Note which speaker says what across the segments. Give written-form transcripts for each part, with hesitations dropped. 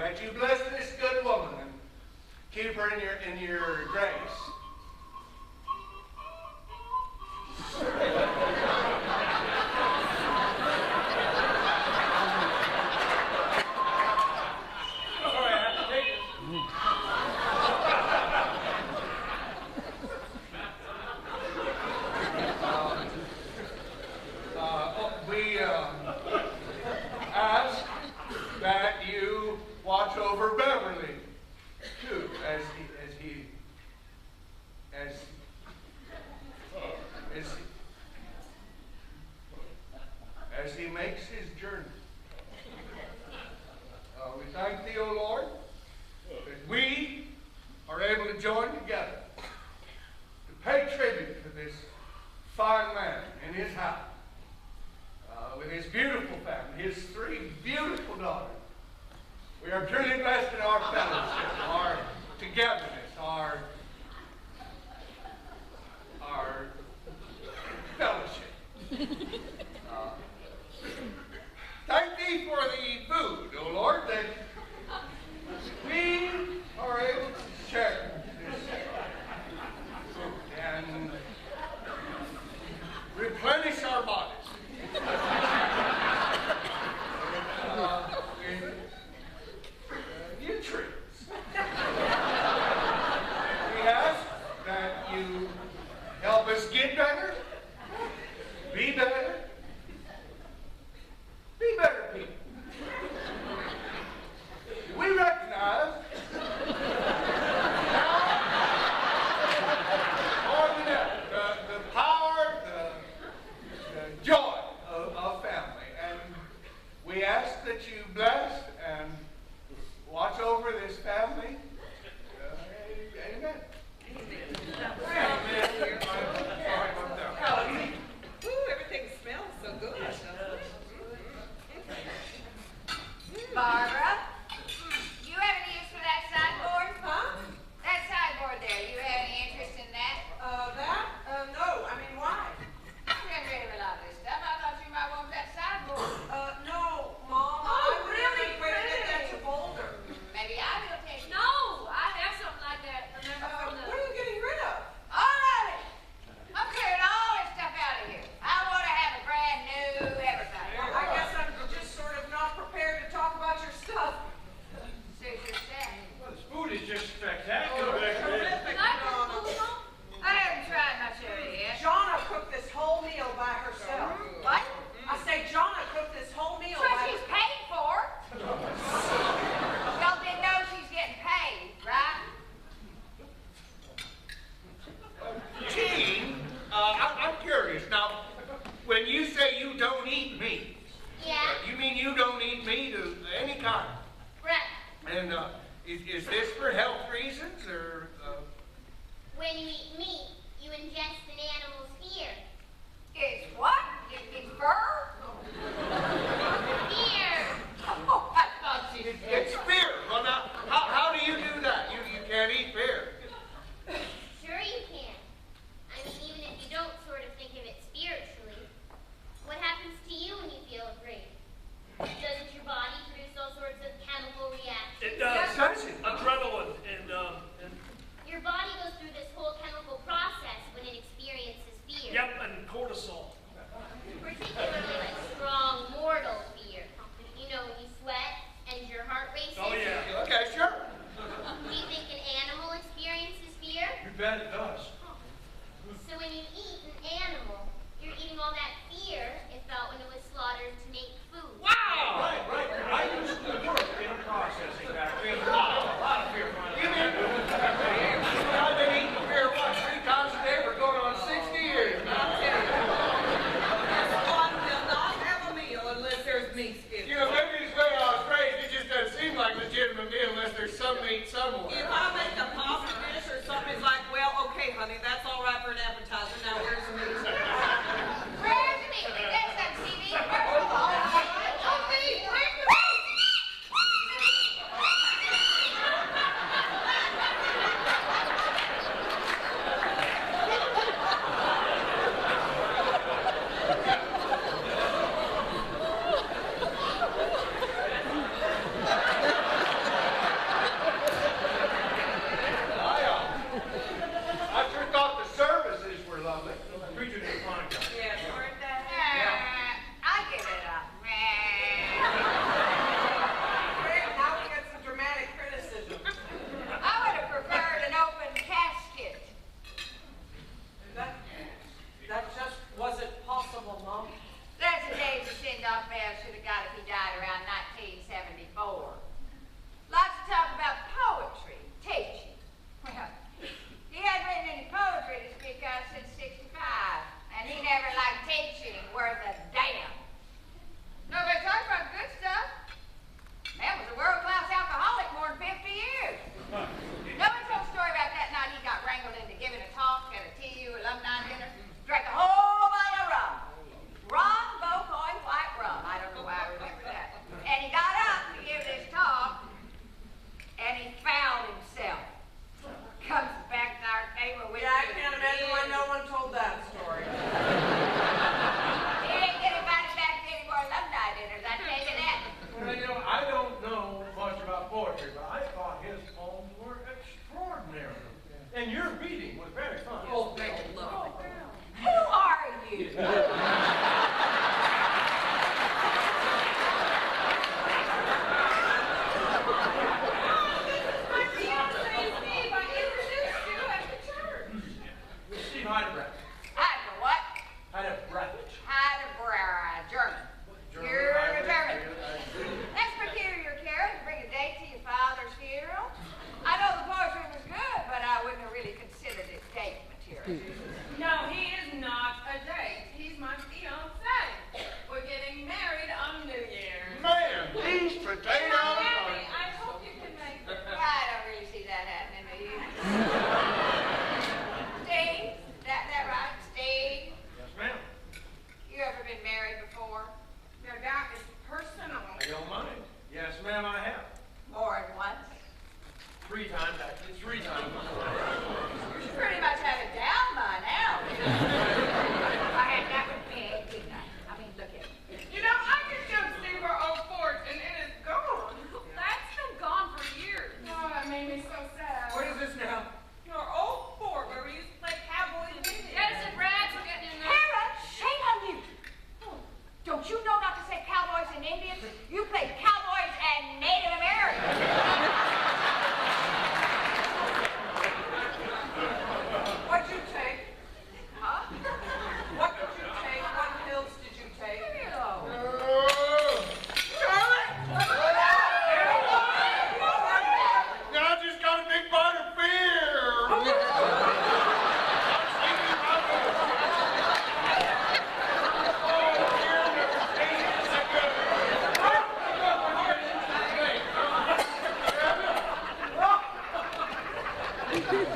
Speaker 1: that you bless this good woman and keep her in your grace. We ask that you watch over Beverly too, as he makes his journey. We thank thee, O Lord, that we are able to join together to pay tribute to this fine man in his house, with his beautiful family, his 3 beautiful daughters. We are truly blessed in our fellowship, our togetherness, our fellowship. Thank thee for the food, O Lord, that we are able to share this food and replenish our bodies with nutrients. We ask that you help us get better, be better, people. We recognize more than ever the power, the joy of family. And we ask that you bless and watch over this family. Amen.
Speaker 2: Everything smells so good.
Speaker 3: Barbara, you have any use for that sideboard?
Speaker 2: Huh?
Speaker 3: That sideboard there, you have any interest in that?
Speaker 2: No. I mean, why?
Speaker 3: I'm getting rid of a lot of this stuff. I thought you might want that sideboard.
Speaker 2: No, Mom.
Speaker 3: Oh,
Speaker 2: I would
Speaker 3: really?
Speaker 2: wait to get that to Boulder.
Speaker 3: Maybe I will take it.
Speaker 4: No, I have something like that. Remember from the...
Speaker 2: What are you getting rid of?
Speaker 3: All of it. I'm clearing all this stuff out of here. I want to have a brand new everything.
Speaker 2: I guess I'm just sort of not prepared to talk about your stuff.
Speaker 3: Suit yourself.
Speaker 1: Well, this food is just spectacular.
Speaker 2: Terrific, Donna.
Speaker 3: I haven't tried much of it yet.
Speaker 2: Jonna cooked this whole meal by herself.
Speaker 3: What?
Speaker 2: I say Jonna cooked this whole meal
Speaker 3: That's
Speaker 2: by
Speaker 3: what she's paid for. Y'all didn't know she's getting paid, right?
Speaker 1: Gene, I'm curious. Now, when you say you don't eat meat,
Speaker 3: Yeah.
Speaker 1: you mean you don't eat meat of any kind?
Speaker 3: Right.
Speaker 1: And is this for health reasons or?
Speaker 5: When you eat meat, you ingest an animal's fear.
Speaker 3: It's what? It's fur?
Speaker 5: Fear!
Speaker 3: Oh, I thought she was
Speaker 1: It's fear. Well, now, how do you do that? You can't eat fear.
Speaker 5: Sure you can. I mean, even if you don't sort of think of it spiritually, what happens to you when you feel afraid? Doesn't your body produce all sorts of chemical reactions?
Speaker 6: It does.
Speaker 1: Does it?
Speaker 6: Adrenaline and
Speaker 5: Your body goes through this whole chemical process when it experiences fear.
Speaker 6: yep, and cortisol.
Speaker 5: Particularly like strong, mortal fear. You know, when you sweat and your heart races.
Speaker 6: Oh yeah.
Speaker 1: Okay, sure.
Speaker 5: Do you think an animal experiences fear?
Speaker 6: You bet it does.
Speaker 5: So when you eat an animal, you're eating all that fear it felt when it was slaughtered to make food.
Speaker 1: Wow!
Speaker 6: Right. I used to work in a processing factory. A lot of fear.
Speaker 1: You mean I've been eating beer, what, 3 times a day for going on 60 years?
Speaker 2: This one will not have a meal unless there's meat in it.
Speaker 1: You know, maybe it's the way I was raised, it just doesn't seem like a legitimate meal unless there's some meat somewhere.
Speaker 2: If I make a pasta dish or something, it's like, well, okay, honey, that's all right for an appetizer. Now where's the meat?
Speaker 3: Where's the meat? There's some TV. Oh, meat! Where's the meat?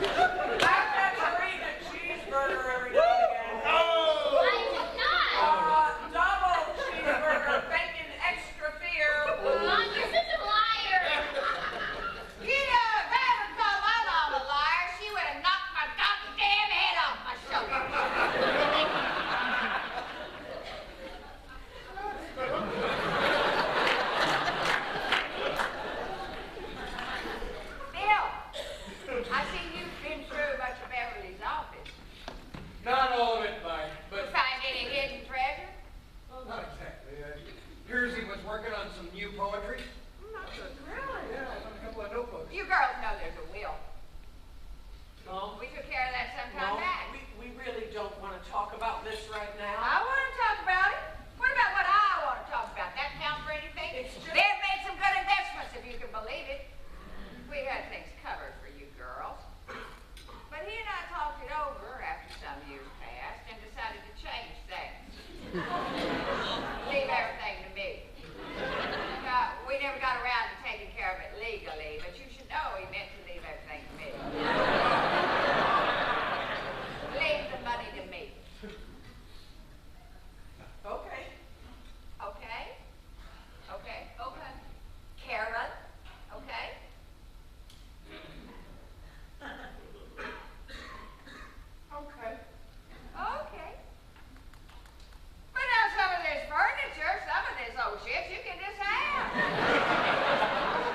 Speaker 2: I've got to eat a cheeseburger every now and again.
Speaker 5: I do not.
Speaker 2: Double cheeseburger, bacon, extra fear.
Speaker 5: Mom, you're such a liar.
Speaker 3: You know, if I ever called my mom a liar, she would have knocked my goddamn head off my shoulder. Bill, I see you've been through much of Beverly's office.
Speaker 1: Not all of it, Mike,
Speaker 3: You
Speaker 1: but
Speaker 3: find any hidden treasure?
Speaker 1: well, not exactly. Here's he was working on some new poetry.
Speaker 3: Really?
Speaker 1: Yeah, on a couple of notebooks.
Speaker 3: You girls know there's a will.
Speaker 2: No,
Speaker 3: We took care of that sometime back.
Speaker 2: we really don't want to talk about this right now.
Speaker 3: I want to talk about it. What about what I want to talk about? That count for anything?
Speaker 2: It's just-
Speaker 3: They've made some good investments, if you can believe it. We had things covered for you girls. But he and I talked it over after some years passed and decided to change things. Leave everything to me. We never got around to taking care of it legally, but you should know he meant to leave everything to me. Leave the money to me.
Speaker 2: Okay.
Speaker 3: Okay? Okay?
Speaker 4: Okay.
Speaker 3: Karen? Okay?
Speaker 2: Okay.
Speaker 3: Okay. But now some of this furniture, some of this old shit, you can just have.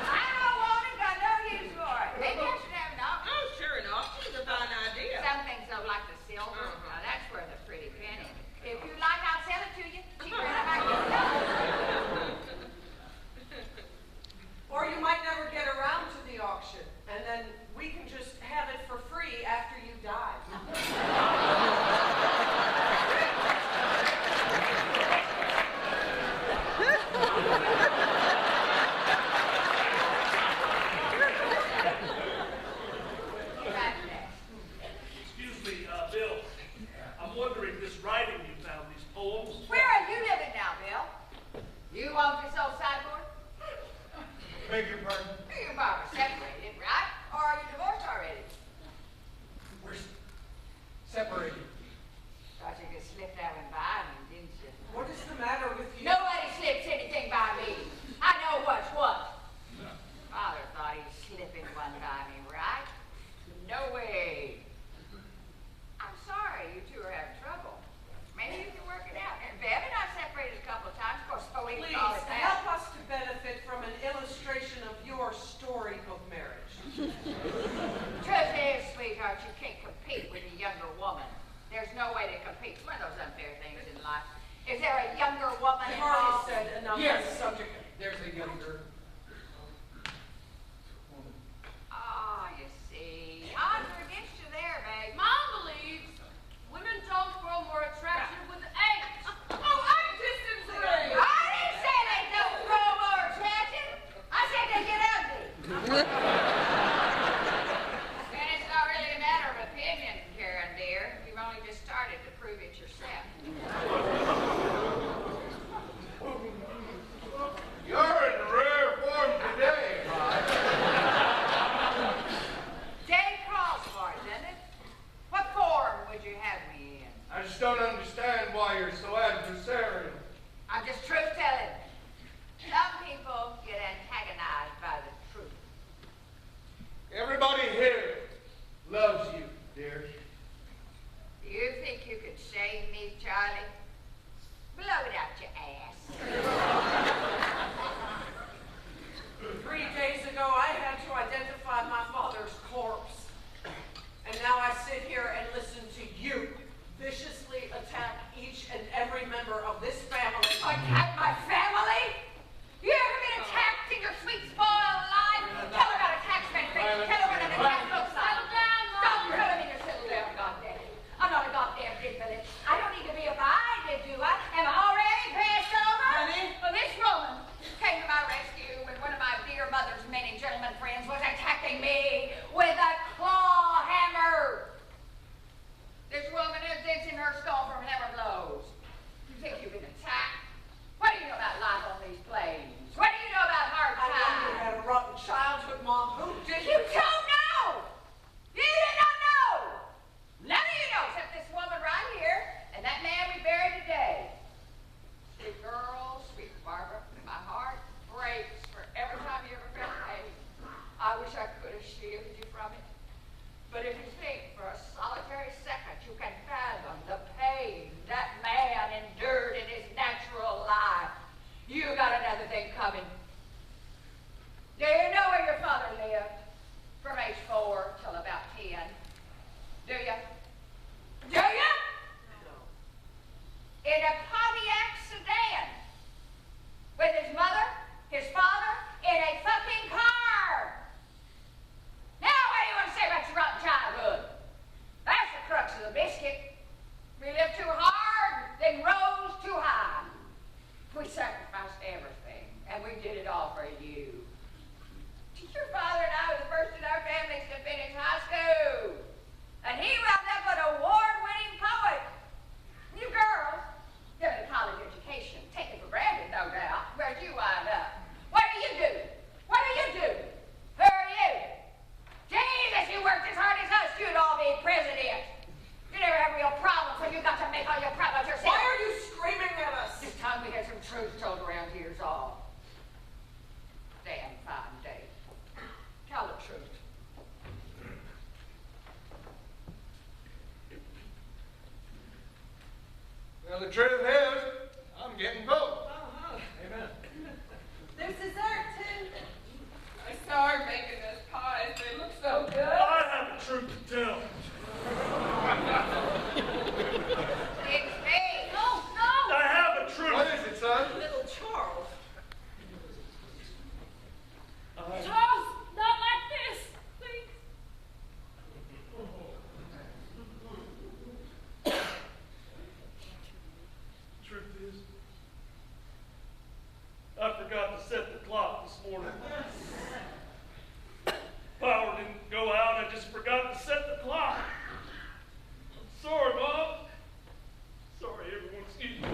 Speaker 3: I don't want it, got no use for it. Maybe I should have an auction.
Speaker 2: Oh, sure enough. It's a fine idea.
Speaker 3: Some things though, like the silver, now that's worth a pretty penny. If you like, I'll sell it to you. Cheaper than I might get it.
Speaker 2: Or you might never get around to the auction, and then we can just have it for free after you die.
Speaker 6: Excuse me, Bill. I'm wondering, this writing you found, these poems?
Speaker 3: Where are you living now, Bill? You own this old sideboard?
Speaker 1: Beg your pardon?
Speaker 3: You and Bob are separated, right? Or are you divorced already?
Speaker 1: We're separated.
Speaker 3: Thought you could slip that one by me, didn't you?
Speaker 2: What is the matter with you?
Speaker 3: Nobody slips anything by me. I know what's what. Father thought he was slipping one by me, right? No way. I'm sorry you two are having trouble. Maybe you can work it out. And Bev and I separated a couple of times. Of course, so we
Speaker 2: Please,
Speaker 3: call it that.
Speaker 2: help us to benefit from an illustration of your story of marriage.
Speaker 3: Truth is, sweetheart, you can't compete with a younger woman. There's no way to compete. It's one of those unfair things in life. Is there a younger woman
Speaker 2: You've already
Speaker 3: involved?
Speaker 2: said enough on
Speaker 1: Yes,
Speaker 2: the subject.
Speaker 1: there's a younger woman.
Speaker 3: Ah, you see. Odds are against you there, babe.
Speaker 4: Mom believes women don't grow more attractive with age.
Speaker 2: Oh, I disagree.
Speaker 3: I didn't say they don't grow more attractive. I said they get ugly. And it's not really a matter of opinion, Karen dear. You've only just started to prove it yourself.
Speaker 1: You're in rare form today, Mike.
Speaker 3: Day calls for it, doesn't it? What form would you have me in?
Speaker 1: I just don't understand why you're so adversarial.
Speaker 3: I'm just truth telling. Some people get antagonized by the truth.
Speaker 1: Everybody here loves you, dear.
Speaker 3: Do you think you could shame me, Charlie? Blow it out your ass.
Speaker 2: 3 days ago, I had to identify my father's corpse. And now I sit here and listen to you viciously attack each and every member of this family.
Speaker 3: Attack my family? You ever been attacked in your sweet spoiled life? Tell her about attachment, bitch. Tell her what an attack looks like.
Speaker 4: Settle down,
Speaker 3: Stop
Speaker 4: Mom.
Speaker 3: telling me to settle down, goddamn. I'm not a goddamn invalid. I don't need to be abided, do I? Am I already passed over?
Speaker 2: Honey?
Speaker 3: Well, this woman came to my rescue when one of my dear mother's many gentlemen friends was attacking me with a claw hammer. This woman is ditching her skull from hammer blows. You think you've been attacked? What do you know about life on these plains? What do you know about hard
Speaker 2: I know you
Speaker 3: times?
Speaker 2: had a rotten childhood, Mom. Who did
Speaker 3: You don't know! You didn't
Speaker 1: truth is, I'm getting cold.
Speaker 2: Amen. There's dessert, too. I saw her making those pies. They look so good.
Speaker 6: I have a truth to tell.
Speaker 3: It's me.
Speaker 4: No, no!
Speaker 6: I have a truth.
Speaker 1: What is it, son?
Speaker 2: Little Charles.
Speaker 4: Charles, not like this, please.
Speaker 6: Truth is, I forgot to set the clock this morning. Power didn't go out, I just forgot to set the clock. Sorry, Mom. Sorry, everyone, excuse me.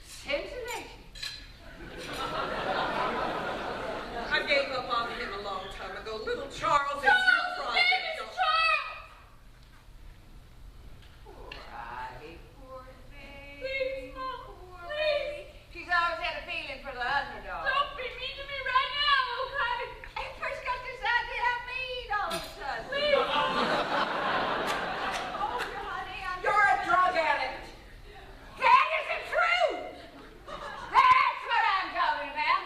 Speaker 3: Cincinnati.
Speaker 2: I gave up on him a long time ago. Little Charles is your
Speaker 4: Charles,
Speaker 2: project.
Speaker 4: name is Charles!
Speaker 3: Poor Ivy, poor baby.
Speaker 4: Please, Mom,
Speaker 3: Poor
Speaker 4: please.
Speaker 3: baby. She's always had a feeling for the underdog.
Speaker 4: Don't be mean to me right now, okay?
Speaker 3: I first got this idea how mean all of a sudden.
Speaker 4: Please.
Speaker 3: Oh, honey, I'm
Speaker 2: You're a drug addict.
Speaker 3: That isn't true! That's what I'm talking about!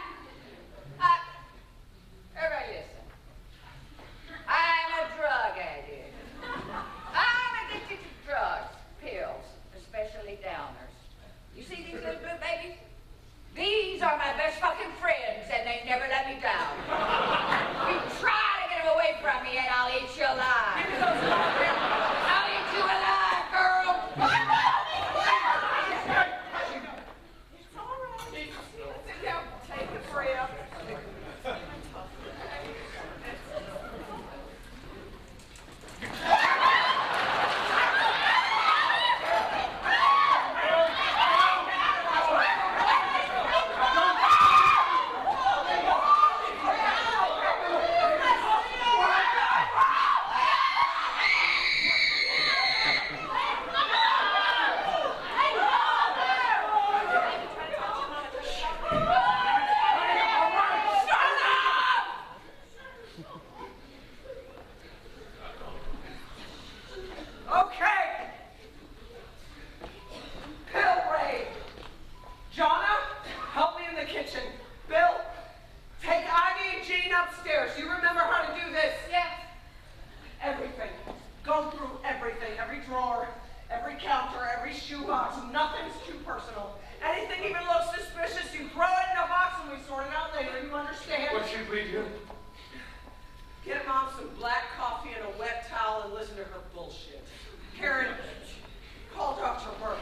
Speaker 3: Everybody listen. I'm a drug addict. I'm addicted to drugs, pills, especially downers. You see these little blue babies? These are my best fucking friends, and they never let me down. You try to get them away from me, and I'll eat you alive.
Speaker 2: Give me those goddamn.
Speaker 3: I'll eat you alive, girl!
Speaker 2: It's all right. Sit down. Take a breath. Okay. Bill Ray. Jonna, help me in the kitchen. Bill, take Ivy and Jean upstairs. You remember how to do this?
Speaker 3: Yes.
Speaker 2: Everything. Go through everything. Every drawer, every counter, every shoebox. Nothing's too personal. Anything even looks suspicious, you throw it in a box and we sort it out later. You understand?
Speaker 1: What should we do?
Speaker 2: Get Mom some black coffee and a wet towel and listen to her bullshit. Karen, call Dr. Burke.